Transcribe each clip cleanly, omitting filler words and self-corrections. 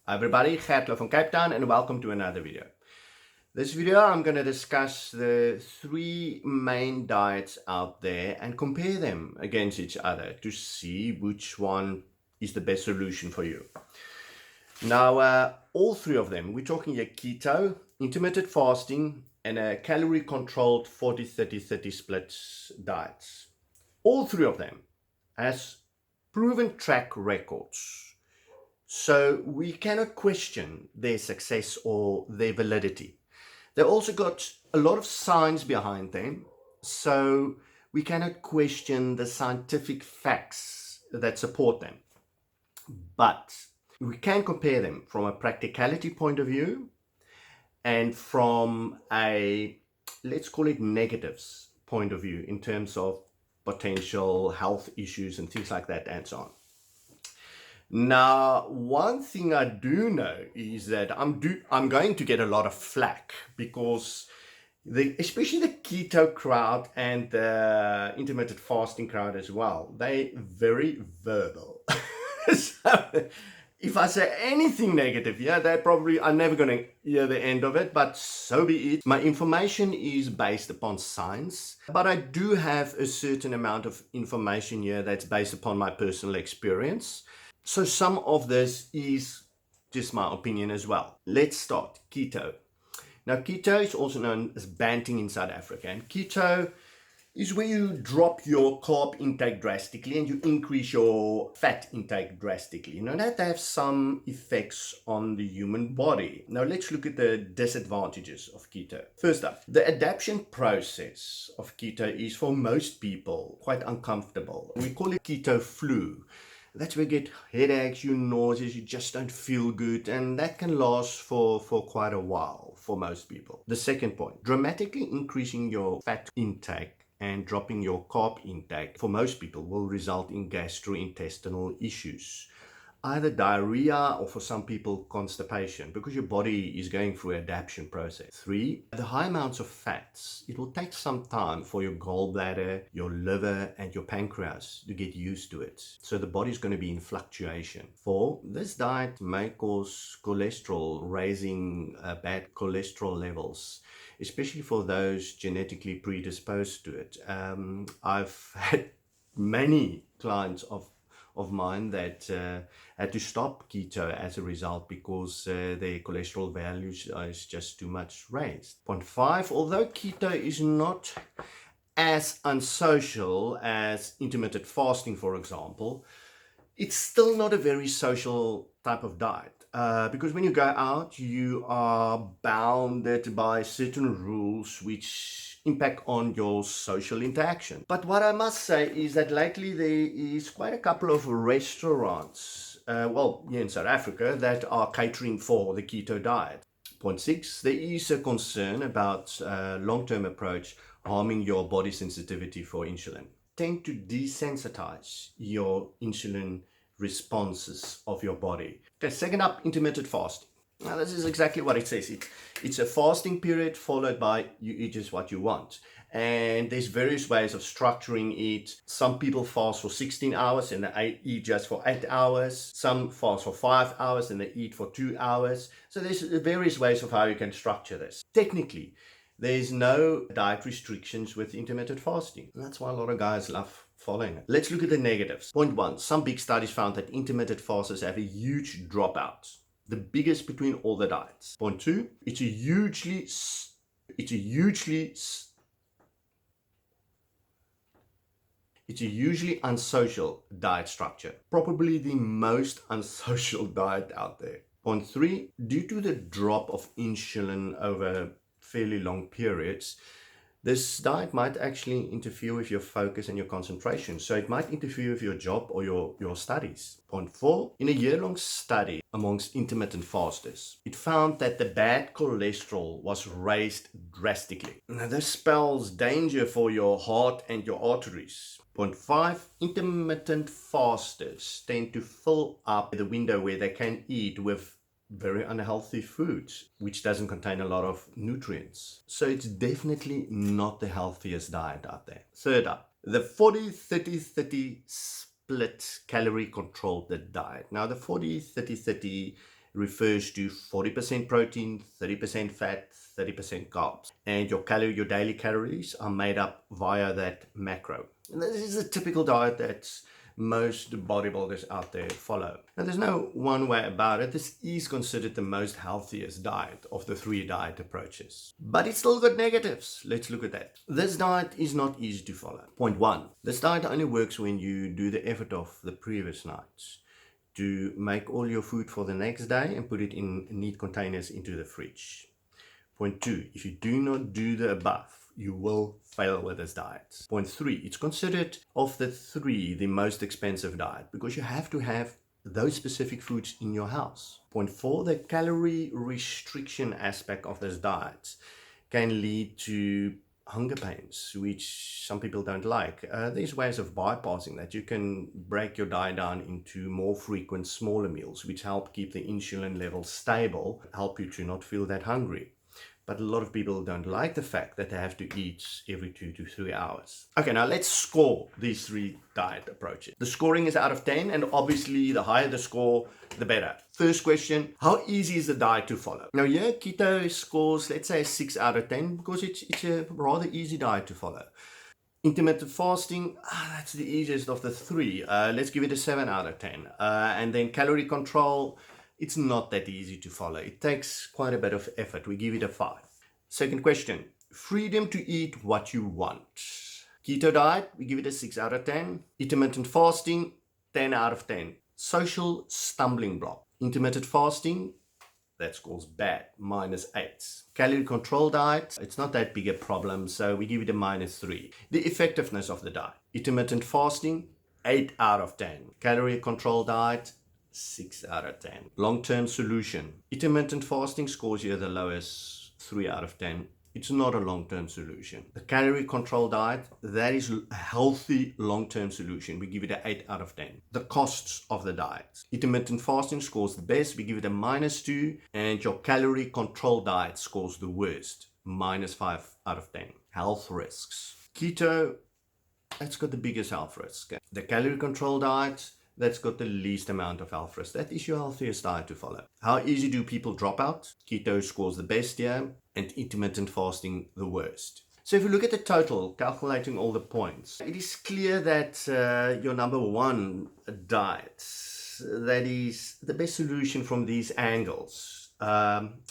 Hi everybody, Gert Louw from Cape Town and welcome to another video. This video I'm going to discuss the three main diets out there and compare them against each other to see which one is the best solution for you. Now, all three of them, we're talking a keto, intermittent fasting and a calorie controlled 40-30-30 split diets. All three of them has proven track records. So we cannot question their success or their validity. They also got a lot of science behind them, so we cannot question the scientific facts that support them. But we can compare them from a practicality point of view and from a, let's call it negatives point of view in terms of potential health issues and things like that and so on. Now, one thing I do know is that I'm going to get a lot of flack because especially the keto crowd and the intermittent fasting crowd as well, they very verbal. So if I say anything negative, yeah, they probably are never going to hear the end of it, but so be it. My information is based upon science, but I do have a certain amount of information here that's based upon my personal experience. So some of this is just my opinion as well. Let's start. Keto. Now, keto is also known as banting in South Africa. And keto is where you drop your carb intake drastically and you increase your fat intake drastically. Now, that has some effects on the human body. Now, let's look at the disadvantages of keto. First up, the adaptation process of keto is for most people quite uncomfortable. We call it keto flu. That's where you get headaches, you nauseous, you just don't feel good, and that can last for quite a while for most people. The second point, dramatically increasing your fat intake and dropping your carb intake for most people will result in gastrointestinal issues. Either diarrhea or for some people constipation because your body is going through an adaptation process. 3, the high amounts of fats. It will take some time for your gallbladder, your liver and your pancreas to get used to it. So the body is going to be in fluctuation. 4, this diet may cause cholesterol, raising bad cholesterol levels, especially for those genetically predisposed to it. I've had many clients of mine that had to stop keto as a result because their cholesterol values is just too much raised. Point 5, although keto is not as unsocial as intermittent fasting, for example, it's still not a very social type of diet. Because when you go out, you are bounded by certain rules which impact on your social interaction. But what I must say is that lately there is quite a couple of restaurants, here in South Africa, that are catering for the keto diet. Point 6, there is a concern about long-term approach harming your body sensitivity for insulin. Tend to desensitize your insulin responses of your body. Okay, second up, intermittent fasting. Now this is exactly what it says. It's a fasting period followed by you eat just what you want. And there's various ways of structuring it. Some people fast for 16 hours and they eat just for 8 hours. Some fast for 5 hours and they eat for 2 hours. So there's various ways of how you can structure this. Technically, there's no diet restrictions with intermittent fasting. And that's why a lot of guys love following it. Let's look at the negatives. Point 1, some big studies found that intermittent fasters have a huge dropout. The biggest between all the diets. Point 2, it's a hugely unsocial diet structure. Probably the most unsocial diet out there. Point 3, due to the drop of insulin over fairly long periods, this diet might actually interfere with your focus and your concentration. So it might interfere with your job or your studies. Point 4, in a year-long study amongst intermittent fasters, it found that the bad cholesterol was raised drastically. Now this spells danger for your heart and your arteries. Point 5, intermittent fasters tend to fill up the window where they can eat with very unhealthy foods, which doesn't contain a lot of nutrients. So it's definitely not the healthiest diet out there. Third up, the 40-30-30 split calorie controlled diet. Now the 40-30-30 refers to 40% protein, 30% fat, 30% carbs. And your daily calories are made up via that macro. And this is a typical diet that most bodybuilders out there follow. Now, there's no one way about it. This is considered the most healthiest diet of the 3 diet approaches. But it's still got negatives. Let's look at that. This diet is not easy to follow. Point 1. This diet only works when you do the effort of the previous nights to make all your food for the next day and put it in neat containers into the fridge. Point 2. If you do not do the above, you will fail with this diet. Point 3. It's considered of the 3 the most expensive diet because you have to have those specific foods in your house. Point 4. The calorie restriction aspect of this diet can lead to hunger pains, which some people don't like. There's ways of bypassing that. You can break your diet down into more frequent, smaller meals, which help keep the insulin level stable, help you to not feel that hungry. But a lot of people don't like the fact that they have to eat every 2 to 3 hours. Okay, now let's score these 3 diet approaches. The scoring is out of 10, and obviously the higher the score, the better. First question, how easy is the diet to follow? Now here, keto scores, let's say a 6 out of 10, because it's a rather easy diet to follow. Intermittent fasting, that's the easiest of the 3. Let's give it a 7 out of 10. And then calorie control, it's not that easy to follow. It takes quite a bit of effort. We give it a 5. Second question, freedom to eat what you want. Keto diet, we give it a 6 out of 10. Intermittent fasting, 10 out of 10. Social stumbling block. Intermittent fasting, that scores bad, -8. Calorie control diet, it's not that big a problem, so we give it a -3. The effectiveness of the diet. Intermittent fasting, 8 out of 10. Calorie control diet, 6 out of 10. Long-term solution. Intermittent fasting scores here the lowest, 3 out of 10. It's not a long-term solution. The calorie control diet, that is a healthy long-term solution. We give it an 8 out of 10. The costs of the diet. Intermittent fasting scores the best. We give it a -2. And your calorie control diet scores the worst, -5 out of 10. Health risks. Keto, that's got the biggest health risk. The calorie control diet, that's got the least amount of health risk. That is your healthiest diet to follow. How easy do people drop out? Keto scores the best here, and intermittent fasting the worst. So if you look at the total, calculating all the points, it is clear that your number 1 diet, that is the best solution from these angles,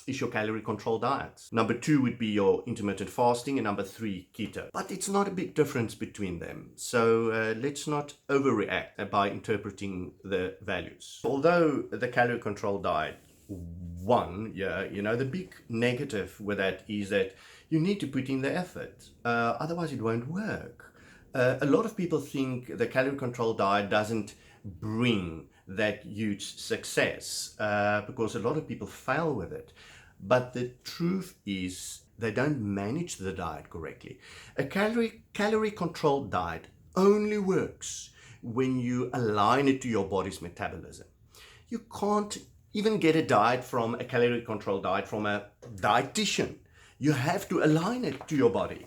is your calorie control diet. Number 2 would be your intermittent fasting, and number 3, keto. But it's not a big difference between them. So let's not overreact by interpreting the values. Although the calorie control diet won, the big negative with that is that you need to put in the effort. Otherwise it won't work. A lot of people think the calorie control diet doesn't bring that huge success because a lot of people fail with it. But the truth is they don't manage the diet correctly. A calorie controlled diet only works when you align it to your body's metabolism. You can't even get a diet from a calorie controlled diet from a dietitian. You have to align it to your body.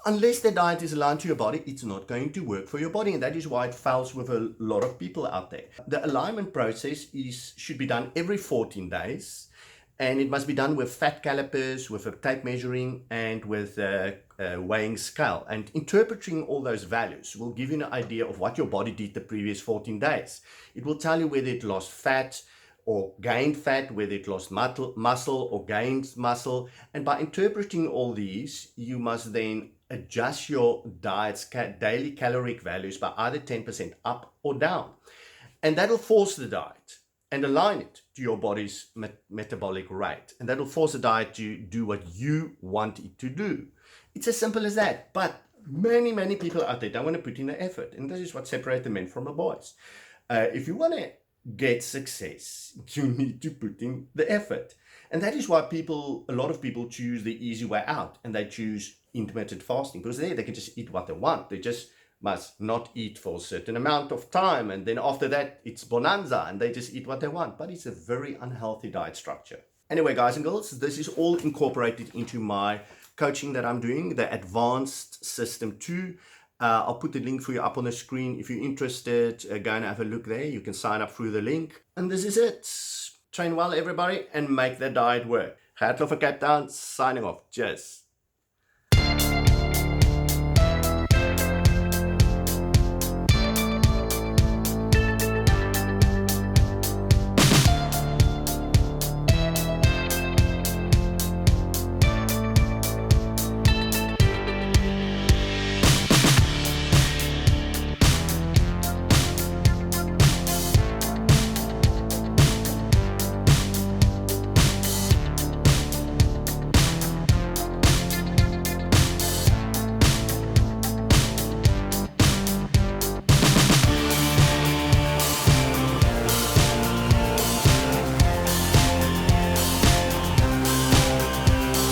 Unless the diet is aligned to your body, it's not going to work for your body, and that is why it fails with a lot of people out there. The alignment process should be done every 14 days, and it must be done with fat calipers, with a tape measuring, and with a weighing scale. And interpreting all those values will give you an idea of what your body did the previous 14 days. It will tell you whether it lost fat or gained fat, whether it lost muscle or gained muscle. And by interpreting all these, you must then adjust your diet's daily caloric values by either 10% up or down. And that'll force the diet and align it to your body's metabolic rate. And that'll force the diet to do what you want it to do. It's as simple as that. But many people out there don't want to put in the effort. And this is what separates the men from the boys. If you want to get success, you need to put in the effort. And that is why a lot of people choose the easy way out, and they choose intermittent fasting, because they can just eat what they want. They just must not eat for a certain amount of time, and then after that it's bonanza and they just eat what they want. But it's a very unhealthy diet structure. Anyway, guys and girls, this is all incorporated into my coaching that I'm doing, the Advanced System 2. I'll put the link for you up on the screen. If you're interested, go and have a look there. You can sign up through the link. And this is it. Train well, everybody, and make the diet work. Gert Louw for Cape Town, signing off. Cheers.